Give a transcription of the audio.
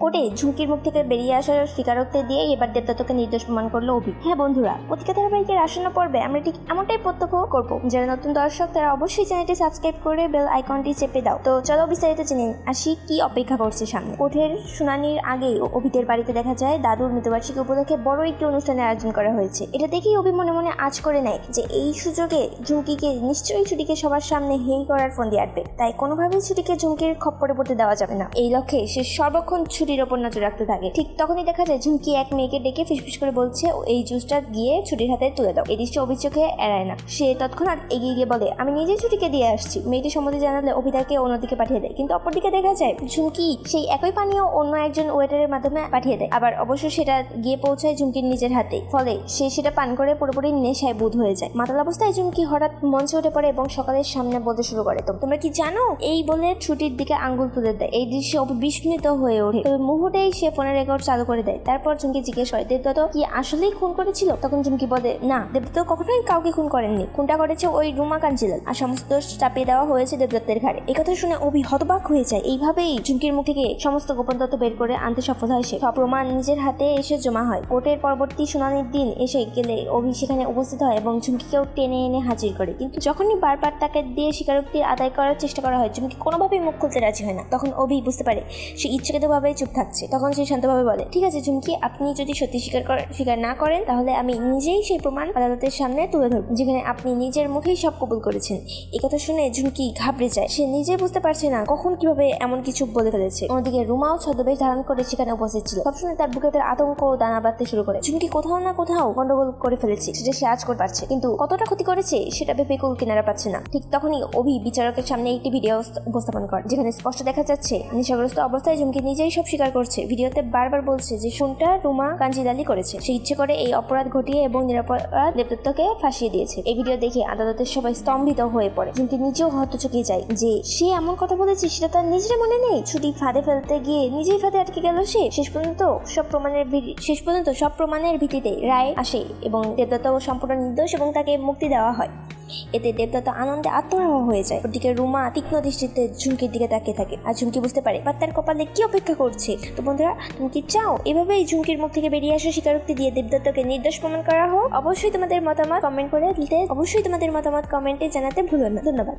কোর্টে ঝুঁকির মুখ থেকে বেরিয়ে আসার স্বীকারোক্তি দিয়ে এবার দেবদত্তকে নির্দোষ প্রমাণ করলো অভি। হ্যাঁ বন্ধুরা, প্রতিকা ধারাবাহিকের আসন্ন পর্বে আমরা ঠিক এমনটাই প্রত্যক্ষ করবো। যারা নতুন দর্শক তারা অবশ্যই চ্যানেলটি সাবস্ক্রাইব করে বেল আইকনটি চেপে দাও। তো চলো বিস্তারিত জেনে আসি কি অপেক্ষা করছে সামনে। কোর্টের শুনানির আগেই অভিদের বাড়িতে দেখা যায় দাদুর মৃত্যুবার্ষিকী উপলক্ষে বড় একটি অনুষ্ঠানের আয়োজন করা হয়েছে। এটা দেখেই অভি মনে মনে আজ করে নেয় যে এই সুযোগে ঝুঁকিকে নিশ্চয়ই ছুটিকে সবার সামনে হেই করার ফোন দিয়ে আটবে। তাই কোনোভাবেই ছুটিকে ঝুঁকির খপ্পরে পড়তে দেওয়া যাবে না। এই লক্ষ্যে সে সর্বক্ষণ ছুটির ওপর নজর রাখতে থাকে। ঠিক তখনই দেখা যায় ঝুঁকি এক মেয়েকে ডেকে ফিসফিস করে বলছে এই জুসটা গিয়ে ছুটির হাতে তুলে দাও। এই দৃশ্য অভির চোখে এড়ায় না। সে তৎক্ষণাৎ এগিয়ে গিয়ে বলে আমি নিজেই ছুটিকে দিয়ে আসছি। মেয়েটি সম্মতি জানালে অভি তাকে অন্যদিকে পাঠিয়ে দেয়, কিন্তু অপরদিকে দেখা যায় ঝুঁকি সেই একই পানীয় অন্য একজন ওয়েটারের মাধ্যমে পাঠিয়ে দেয়। আবার অবশ্য সেটা গিয়ে পৌঁছায় ঝুঁকির নিজের হাতে। ফলে সে সেটা পান করে পুরোপুরি নেশায় বুঁদ হয়ে যায়। মাতাল অবস্থায় ঝুঁকি হঠাৎ মঞ্চে উঠে পড়ে এবং সকালের সামনে বলতে শুরু করে তোমরা কি জানো, এই বলে ছুটির দিকে আঙ্গুল তুলে দেয়। এই দৃশ্যে অভি বিস্মিত হয়ে ওঠে। তবে মুহূর্তেই সে ফোনের রেকর্ড চালু করে দেয়। তারপর ঝুঁকি জিজ্ঞেস করে দেবদত্ত কি আসলেই খুন করেছিল? তখন ঝুঁকি বলে না, দেবদত্ত কখনোই কাউকে খুন করেননি। খুনটা করেছে ওই রুমা কাঞ্জিলাল, আর সমস্ত দোষ চাপিয়ে দেওয়া হয়েছে দেবদত্তের ঘাড়ে। এই কথা শুনে অভি হতবাক হয়ে যায়। এইভাবেই ঝুঁকির মুখ থেকে সমস্ত গোপন তথ্য বের করে আনতে সফল হয় সে। সব প্রমাণ নিজের হাতে এসে জমা হয়। কোর্টের পরবর্তী শুনানির দিন এসে গেলে অভি সেখানে উপস্থিত হয় এবং ঝুঁকিকেও টেনে এনে হাজির করে। কিন্তু যখনই বারবার তাকে দিয়ে স্বীকারোক্তি আদায় করার চেষ্টা করা হয়, ঝুঁকি কোনোভাবেই মুখ খুলতে রাজি হয় না। তখন অভি বুঝতে পারে সে ইচ্ছাকৃতভাবে চুপ থাকছে। তখন সে শান্তভাবে বলে ঠিক আছে ঝুঁকি, আপনি যদি সত্যি স্বীকার না করেন তাহলে আমি নিজেই সেই প্রমাণ আদালতের সামনে তুলে ধরব, যেখানে আপনি নিজের মুখেই সব কবুল করেছেন। এই কথা শুনে ঝুঁকি ঘাবড়ে যায়। সে নিজে বুঝতে পারছে না কখন কিভাবে এমন কিছু বলে ফেলেছে। অন্যদিকে রুমাও ছদ্মবেশ ধারণ করে সেখানে উপস্থিত ছিল। সবসময় তার বুকে তার আতঙ্ক ও দানা বাঁধতে শুরু করে। ঝুঁকি কোথাও না কোথাও গন্ডগোল করে ফেলেছে, সেটা সে আজ করতে পারছে, কিন্তু কতটা ক্ষতি করেছে সেটা ভেবে কুল কিনারা পাচ্ছে না। ঠিক তখনই অভি বিচারকের সামনে একটি ভিডিও উপস্থাপন করে, যেখানে স্পষ্ট দেখা যাচ্ছে নেশাগ্রস্ত অবস্থায় ঝুঁকি নিজেই সব স্বীকার করছে। ভিডিওতে বারবার বলছে যে খুনটা রুমা কাঞ্জিলালি করেছে। সে ইচ্ছে করে এই অপরাধ ঘটিয়ে এবং নিরাপরাধ দেবদত্তকে ফাঁসিয়ে দিয়েছে। এই ভিডিও দেখে আদালতের সবাই স্তম্ভিত হয়ে পড়ে। ঝুঁকি নিজেও হতচকিয়ে যায় যে সে এমন কথা বলেছে সেটা তার নিজের মনে নেই। ছুটি ফাঁদে ফেলতে গিয়ে নিজেই ফাঁদে আটকে গেল সে। শেষ পর্যন্ত সব প্রমাণের ভিত্তিতে রায় আসে এবং দেবদত্ত সম্পূর্ণ নির্দোষ এবং তাকে মুক্তি দেওয়া হয়। এতে দেবদত্ত আনন্দে আত্মহারা হয়ে যায়। ওদিকে রুমা তীক্ষ্ণ দৃষ্টিতে ঝুঁকির দিকে তাকিয়ে থাকে, আর ঝুঁকি বুঝতে পারে তার কপালে কি অপেক্ষা করছে। তো বন্ধুরা, তুমি কি চাও এভাবেই ঝুঁকির মুখ থেকে বেরিয়ে আসা স্বীকারোক্তি দিয়ে দেবদত্তকে নির্দোষ প্রমাণ করা হোক? অবশ্যই তোমাদের মতামত কমেন্টে জানাতে ভুলো না। ধন্যবাদ।